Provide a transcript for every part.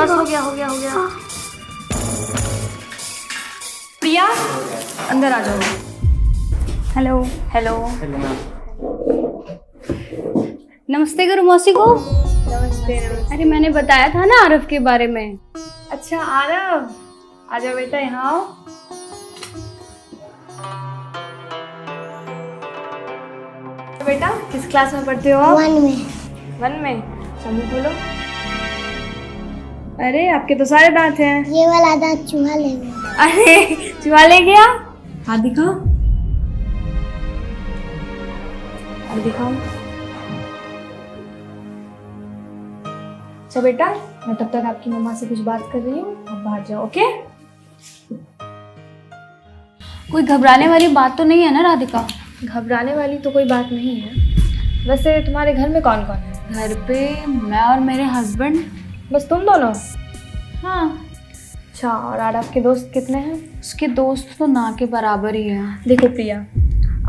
बस हो गया हो गया हो गया। प्रिया अंदर आ जाओ। हेलो। हेलो। नमस्ते करो मौसी को। नमस्ते। अरे मैंने बताया था ना आरव के बारे में। अच्छा आरव, आजा बेटा यहाँ आओ। बेटा किस क्लास में पढ़ते हो आप? 1 में। 1 में। समूह बोलो। अरे आपके तो सारे दांत हैं। ये वाला दांत चूहा ले गया। अरे चूहा ले गया? हाथ दिखाओ, हाथ दिखाओ। अच्छा बेटा, मैं तब तक आपकी मम्मा से कुछ बात कर रही हूँ, आप बाहर जाओ। ओके? कोई घबराने वाली बात तो नहीं है ना राधिका? घबराने वाली तो कोई बात नहीं है। वैसे तुम्हारे घर में कौन कौन है? घर पे मैं और मेरे हस्बैंड। बस तुम दोनों? हाँ। अच्छा, और आरव के दोस्त कितने हैं? उसके दोस्त तो ना के बराबर ही हैं। देखो प्रिया,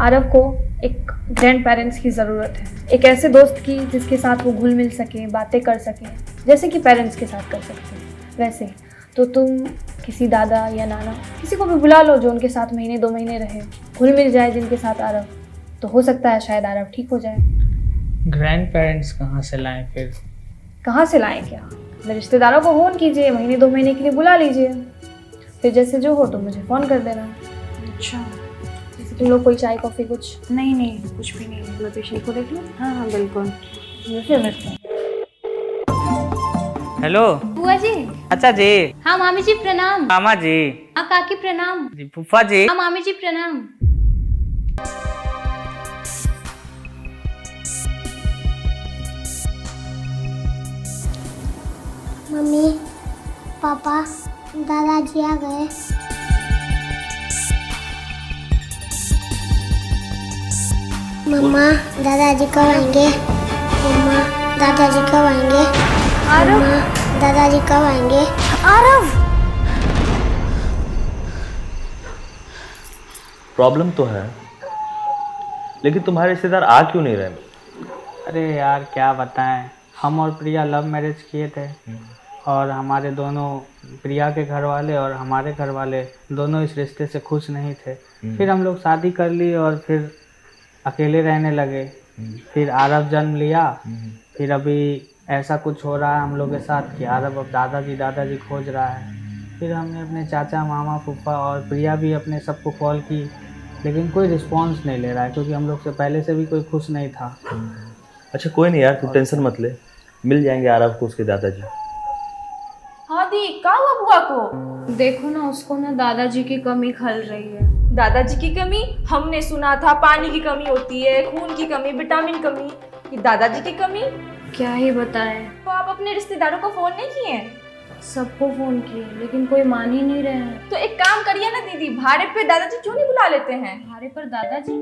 आरव को एक ग्रैंड पेरेंट्स की ज़रूरत है, एक ऐसे दोस्त की जिसके साथ वो घुल मिल सके, बातें कर सके, जैसे कि पेरेंट्स के साथ कर सकते हैं। वैसे तो तुम किसी दादा या नाना किसी को भी बुला लो जो उनके साथ महीने 2 महीने रहे, घुल मिल जाए जिनके साथ आरव, तो हो सकता है शायद आरव ठीक हो जाए। ग्रैंड पेरेंट्स कहाँ से लाएं फिर? कहाँ से लाएं क्या? अपने रिश्तेदारों को फ़ोन कीजिए, महीने 2 महीने के लिए बुला लीजिए, फिर जैसे जो हो तो मुझे फ़ोन कर देना। अच्छा। तुम लोग कोई चाय कॉफ़ी कुछ? नहीं नहीं कुछ भी नहीं। मैं पेशेंट को देख लूँ? हाँ हाँ बिल्कुल। फिर मिलते हैं। हेलो। बुआ जी। अच्छा जी। हाँ मामी जी प्रणाम। मामा जी। हाँ काकी प्रणाम। जी फूफा जी। हाँ मामी जी प्रणाम। मम्मी, पापा, दादाजी आ गए। मम्मा, दादाजी कब आएंगे? मम्मा, दादाजी कब आएंगे? मम्मा, दादाजी कब आएंगे? आरव! प्रॉब्लम तो है, लेकिन तुम्हारे रिश्तेदार आ क्यों नहीं रहे? अरे यार क्या बताएं, हम और प्रिया लव मैरिज किए थे और हमारे दोनों, प्रिया के घर वाले और हमारे घर वाले दोनों इस रिश्ते से खुश नहीं थे। फिर हम लोग शादी कर ली और फिर अकेले रहने लगे। फिर आरव जन्म लिया। फिर अभी ऐसा कुछ हो रहा है हम लोग के साथ कि आरव अब दादाजी खोज रहा है। फिर हमने अपने चाचा, मामा, फूफा और प्रिया भी अपने सबको कॉल की, लेकिन कोई रिस्पांस नहीं ले रहा है, क्योंकि हम लोग से पहले से भी कोई खुश नहीं था। अच्छा कोई नहीं यार, तू टेंशन मत ले, मिल जाएंगे आरव को उसके दादाजी। हाँ दी, क्या हुआ बुआ को? देखो ना, उसको ना दादाजी की कमी खल रही है। दादाजी की कमी? हमने सुना था पानी की कमी होती है, खून की कमी, विटामिन कमी। ये दादाजी की कमी? क्या ही बताएं। तो आप अपने रिश्तेदारों को फोन नहीं किए? सबको फोन किए लेकिन कोई मान ही नहीं रहे हैं। तो एक काम करिए ना दीदी, भाड़े पे दादाजी क्यों नहीं बुला लेते हैं? भाड़े पर दादाजी?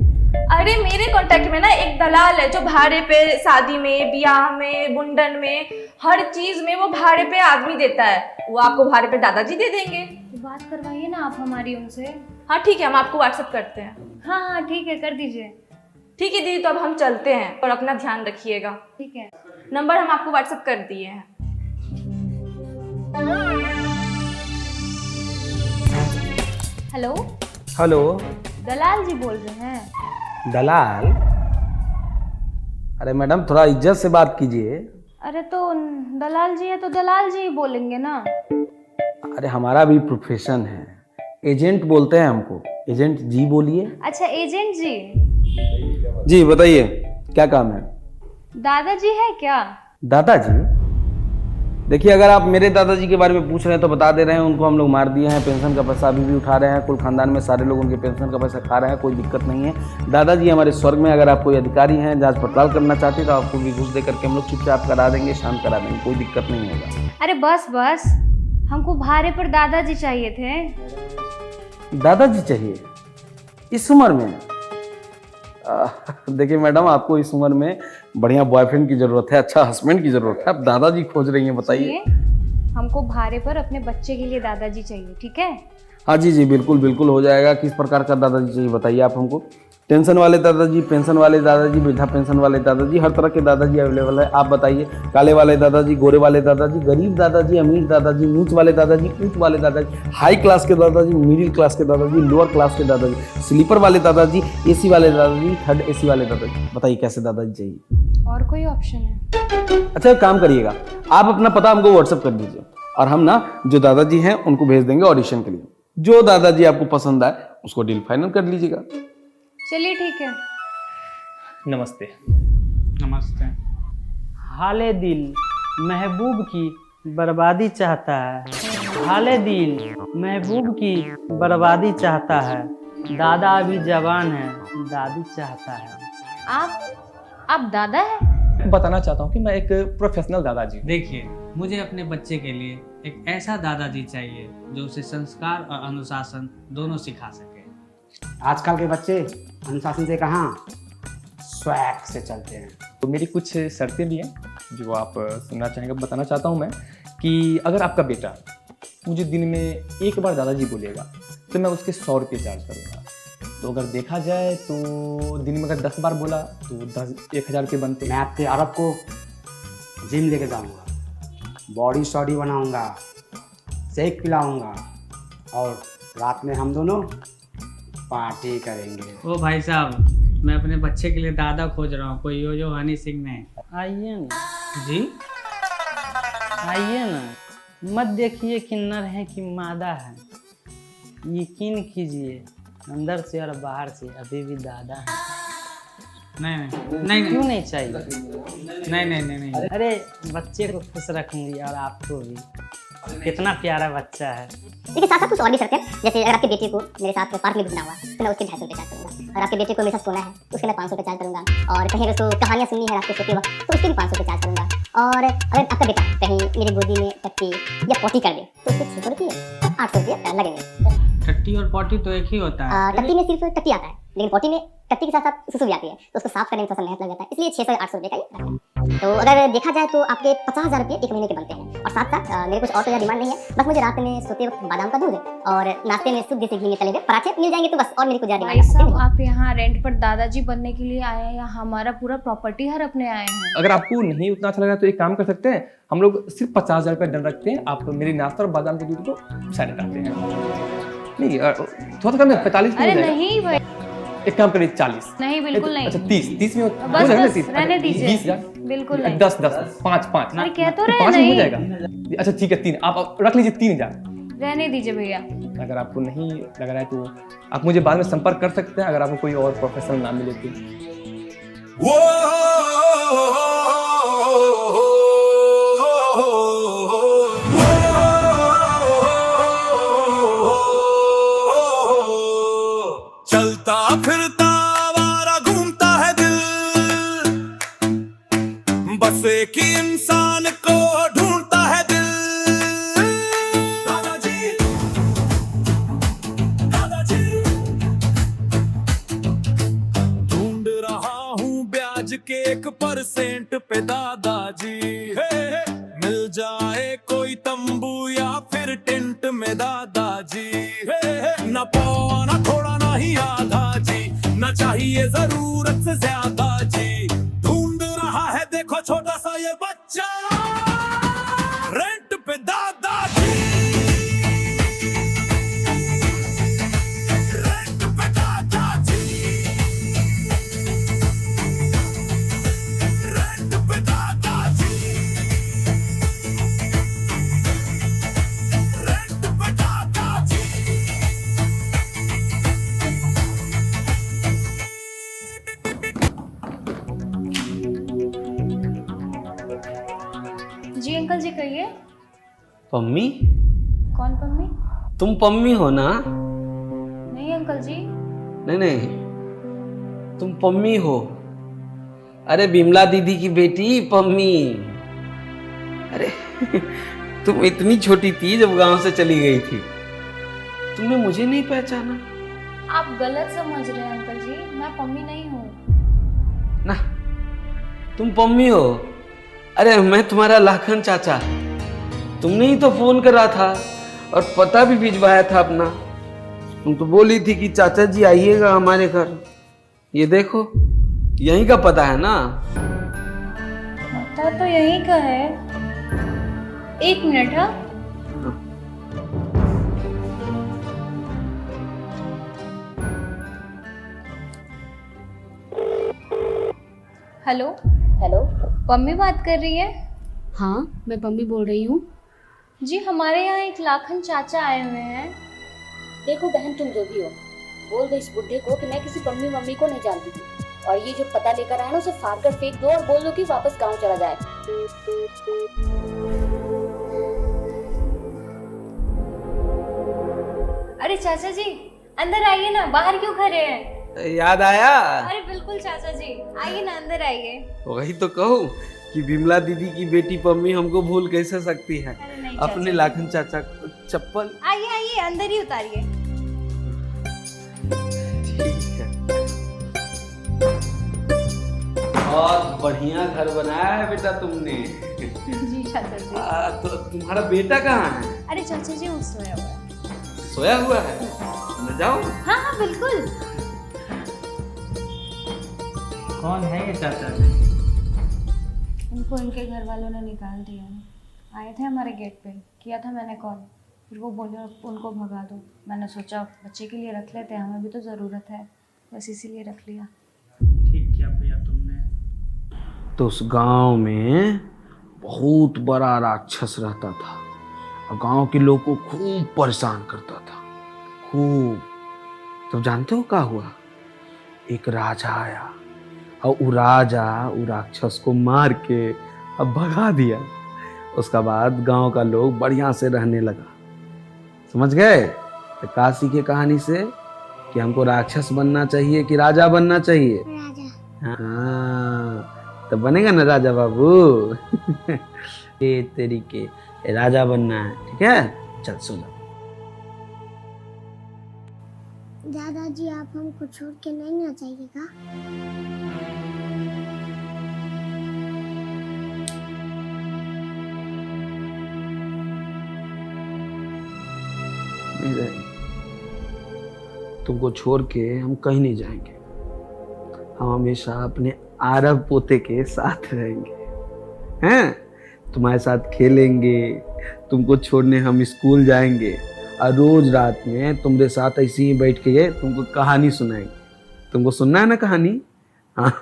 अरे मेरे कांटेक्ट में ना एक दलाल है जो भाड़े पे शादी में, ब्याह में, मुंडन में, हर चीज में वो भाड़े पे आदमी देता है। वो आपको भाड़े पे दादाजी दे देंगे। बात करवाइए ना आप हमारी उनसे। हाँ ठीक है, हम आपको व्हाट्सएप करते हैं। हाँ हाँ ठीक है, कर दीजिए। ठीक है दीदी, तो अब हम चलते हैं और अपना ध्यान रखिएगा। ठीक है। नंबर हम आपको व्हाट्सएप कर दिए हैं। हेलो। हेलो। दलाल जी बोल रहे हैं? दलाल? अरे मैडम थोड़ा इज्जत से बात कीजिए। अरे तो दलाल जी है तो दलाल जी ही बोलेंगे ना। अरे हमारा भी प्रोफेशन है, एजेंट बोलते हैं हमको। एजेंट जी बोलिए। अच्छा एजेंट जी। जी बताइए क्या काम है? दादाजी है क्या? दादाजी? देखिए अगर आप मेरे दादाजी के बारे में पूछ रहे हैं तो बता दे रहे हैं, उनको हम लोग मार दिए हैं, पेंशन का पैसा अभी भी उठा रहे हैं, कुल खानदान में सारे लोग उनके पेंशन का पैसा खा रहे हैं, कोई दिक्कत नहीं है। दादाजी हमारे स्वर्ग में, अगर आप कोई अधिकारी हैं, जांच पड़ताल करना चाहते हैं तो आपको भी घूस दे करके हम लोग चुपचाप करा देंगे, शांत करा देंगे, कोई दिक्कत नहीं होगा। अरे बस बस, हमको भाड़े पर दादाजी चाहिए थे। दादाजी चाहिए इस उम्र में? देखिए मैडम, आपको इस उम्र में बढ़िया बॉयफ्रेंड की जरूरत है, अच्छा हस्बैंड की जरूरत है, आप दादाजी खोज रही हैं, बताइए। हमको भाड़े पर अपने बच्चे के लिए दादाजी चाहिए, ठीक है? हाँ जी जी बिल्कुल बिल्कुल हो जाएगा। किस प्रकार का दादाजी चाहिए बताइए आप हमको। टेंशन वाले दादाजी, पेंशन वाले दादाजी, वृद्धा पेंशन वाले दादाजी, हर तरह के दादाजी अवेलेबल है। आप बताइए, काले वाले दादाजी, गोरे वाले दादाजी, गरीब दादाजी, अमीर दादाजी, नीच वाले दादाजी, ऊंच वाले दादाजी, हाई क्लास के दादाजी, मिडिल क्लास के दादाजी, लोअर क्लास के दादाजी, स्लीपर वाले दादाजी, एसी वाले दादाजी, थर्ड एसी वाले दादाजी। बताइए कैसे दादाजी चाहिए? और कोई ऑप्शन है? अच्छा एक काम करिएगा, आप अपना पता हमको व्हाट्सअप कर दीजिए और हम ना जो दादाजी हैं उनको भेज देंगे ऑडिशन के लिए। जो दादाजी आपको पसंद आए उसको डील फाइनल कर लीजिएगा। चलिए ठीक है। नमस्ते। नमस्ते। हाले दिल महबूब की बर्बादी चाहता है, हाले दिल महबूब की बर्बादी चाहता है, दादा अभी जवान है, दादी चाहता है। आप दादा है? बताना चाहता हूँ कि मैं एक प्रोफेशनल दादाजी हूँ। देखिए, मुझे अपने बच्चे के लिए एक ऐसा दादाजी चाहिए जो उसे संस्कार और अनुशासन दोनों सिखा सके। आजकल के बच्चे अनुशासन से कहाँ, स्वैग से चलते हैं। तो मेरी कुछ शर्तें भी हैं जो आप सुनना चाहेंगे। बताना चाहता हूँ मैं कि अगर आपका बेटा मुझे दिन में एक बार दादाजी बोलेगा तो मैं उसके 100 रुपये चार्ज करूँगा। तो अगर देखा जाए तो दिन में अगर 10 बार बोला तो 10,000 रुपये बनते। मैं आपके अरब को जिम लेके जाऊँगा, बॉडी शॉडी बनाऊँगा, शेक पिलाऊँगा और रात में हम दोनों पार्टी करेंगे। ओ भाई साहब, मैं अपने बच्चे के लिए दादा खोज रहा हूँ, कोई यो हनी सिंह नहीं। आइए ना जी, आइए ना, मत देखिए कि नर है कि मादा है, यकीन कीजिए अंदर से और बाहर से अभी भी दादा है। नहीं क्यों नहीं चाहिए? नहीं। अरे बच्चे को खुश रखूंगी और आपको भी। कितना प्यारा बच्चा है। इसके साथ साथ कुछ और भी शर्तें हैं, जैसे अगर आपके बेटे को मेरे साथ पार्क में घूमना हुआ तो मैं उसके 250 रुपये चार्ज करूँगा। अगर आपके बेटे को मेरे साथ सोना है उसके मैं 500 रुपये चार्ज करूँगा। और कहीं अगर उसको कहानियाँ सुननी है रात को सोते वक्त तो उसके भी 500 रुपये चार्ज करूँगा। और अगर आपका बेटा कहीं मेरी गोदी में टट्टी या पोटी कर दे तो उसके 600 रुपये 800 रुपये लगेंगे। टट्टी और पॉटी तो एक ही होता है। टट्टी में सिर्फ टट्टी आता है, लेकिन पोटी में टट्टी के साथ साथ सुसु भी आती है, तो उसको साफ करने में थोड़ा सा मेहनत लग जाता है, इसलिए 600 या 800 रुपये का ही है। तो अगर देखा जाए तो आपके 50,000 रुपये 1 महीने के बनते हैं। और साथ साथ मेरे कुछ और तो डिमांड नहीं है, बस मुझे रात में सोते वक्त बादाम का दूध और नाश्ते में शुद्ध देसी घी में तले हुए पराठे मिल जाएंगे तो बस, और मेरी कुछ ज़्यादा भाई साहब, आप यहाँ रेंट पर दादाजी बनने के लिए आए हैं या हमारा पूरा प्रॉपर्टी हड़पने आए हैं? अगर आपको नहीं उतना अच्छा लगा तो एक काम कर सकते हैं, हम लोग सिर्फ 50,000 रुपये डन रखते हैं। आप मेरी नाश्ता और बादाम के दूध को साइड हटाते हैं। नहीं थोड़ा कम है, 45 में अरे हो जाएगा। नहीं भाई, एक काम करिए 40। नहीं बिल्कुल नहीं। अच्छा 30 में हो बस जाएगा। बस रहने दीजिए, 20,000 बिल्कुल नहीं। 10 5 अरे कह तो रहे 5 में हो नहीं, जाएगा। अच्छा ठीक है 3 आप रख लीजिए, 3,000। रहने दीजिए भैया। अगर आपको नहीं लग रहा है तो आप मुझे बाद में संपर्क कर सकते हैं, अगर आपको कोई और प्रोफेशनल ना मिले तो। चलता फिरता आवारा घूमता है दिल, बस एक ही इंसान को ढूंढता है दिल। दादाजी दादाजी ढूंढ रहा हूँ ब्याज के 1% पे दादाजी। मिल जाए कोई तंबू या फिर टेंट में दादाजी। न पौवा न थोड़ा ना ही आधा जी, न चाहिए जरूरत से ज्यादा जी। ढूंढ रहा है देखो छोटा सा ये बच्चा, रेंट पे दादाजी। रेंट पे दादाजी। रेंट पे दादाजी। रेंट पे दादाजी। जी अंकल जी कहिए। पम्मी? कौन पम्मी? तुम पम्मी हो ना? नहीं अंकल जी। नहीं, तुम पम्मी हो। अरे बिमला दीदी की बेटी पम्मी। अरे तुम इतनी छोटी थी जब गांव से चली गई थी, तुमने मुझे नहीं पहचाना? आप गलत समझ रहे हैं अंकल जी, मैं पम्मी नहीं हूँ। ना, तुम पम्मी हो। अरे मैं तुम्हारा लाखन चाचा। तुमने ही तो फोन करा था और पता भी भिजवाया था अपना। तुम तो बोली थी कि चाचा जी आइएगा हमारे घर। ये देखो, यहीं का पता है ना? पता तो यहीं का है। 1 मिनट। हाँ, हेलो हेलो। पम्मी बात कर रही है? हाँ, मैं पम्मी बोल रही हूँ। जी, हमारे यहाँ एक लाखन चाचा आए हुए हैं। देखो बहन, तुम जो भी हो, बोल दो इस बुढ़े को कि मैं किसी पम्मी मम्मी को नहीं जानती थी, और ये जो पता लेकर आया ना उसे फाड़ कर फेंक दो और बोल दो कि वापस गांव चला जाए। अरे चाचा जी, अंदर आइए ना, बाहर क्यों खड़े हैं? याद आया? अरे बिल्कुल चाचा जी, आइए ना, अंदर आइए। वही तो कहूँ कि बिमला दीदी की बेटी पम्मी हमको भूल कैसे सकती है? अरे नहीं अपने चाचा लाखन चाचा को चप्पल। आइए आइए, अंदर ही उतारिए। ठीक है। बहुत बढ़िया घर बनाया है बेटा तुमने। जी चाचा जी। तो तुम्हारा बेटा कहाँ है? अरे चाचा जी, वो सोया हुआ है। सोया हुआ है? मैं जाऊँ? हाँ हाँ बिल्कुल। कौन है ये चाचा जी? उनको इनके घर वालों ने निकाल दिया है। आए थे हमारे गेट पे, किया था मैंने कॉल, फिर वो बोले उनको भगा दो। मैंने सोचा बच्चे के लिए रख लेते हैं, हमें भी तो ज़रूरत है, बस इसीलिए रख लिया। ठीक किया भैया तुमने। तो उस गांव में बहुत बड़ा राक्षस रहता था और गांव के लोग को खूब परेशान करता था, खूब। तो जानते हो क्या हुआ? एक राजा आया और वो राजा वो राक्षस को मार के अब भगा दिया। उसका बाद गांव का लोग बढ़िया से रहने लगा। समझ गए? तो का सीखे कहानी से कि हमको राक्षस बनना चाहिए कि राजा बनना चाहिए? राजा। हाँ, तो बनेगा ना राजा बाबू। ये तेरी के राजा बनना है, ठीक है? चल सो जा। दादाजी, आप हमको छोड़ के नहीं ना जाइएगा? नहीं जाएंगे, तुमको छोड़ के हम कहीं नहीं जाएंगे। हम हमेशा अपने आरव पोते के साथ रहेंगे, हैं? तुम्हारे साथ खेलेंगे, तुमको छोड़ने हम स्कूल जाएंगे और रोज रात में तुम्हारे साथ ऐसे ही बैठ के तुमको कहानी सुनाएंगे। तुमको सुनना है ना कहानी? हाँ,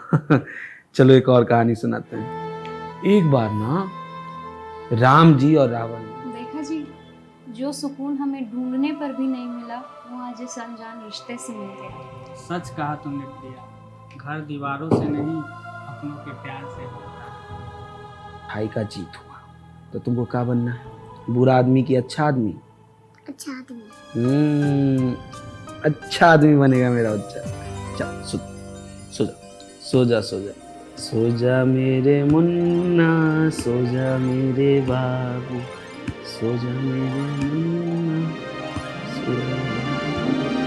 चलो एक और कहानी सुनाते हैं। एक बार ना राम जी और रावण, देखा जी, जो सुकून हमें ढूंढने पर भी नहीं मिला, वो आज इस अनजान रिश्ते से मिल गया। सच कहा तुमने प्रिया, घर दीवारों से नहीं अपनों के प्यार से होता है। भाई का जीत हुआ। तो तुमको क्या बनना है? बुरा आदमी की अच्छा आदमी? अच्छा आदमी। अच्छा आदमी बनेगा मेरा बच्चा। चल सो सो जा सो जा सो जा सो जा मेरे मुन्ना, सो जा मेरे बाबू, सो जा मेरे मुन्ना, सो जा।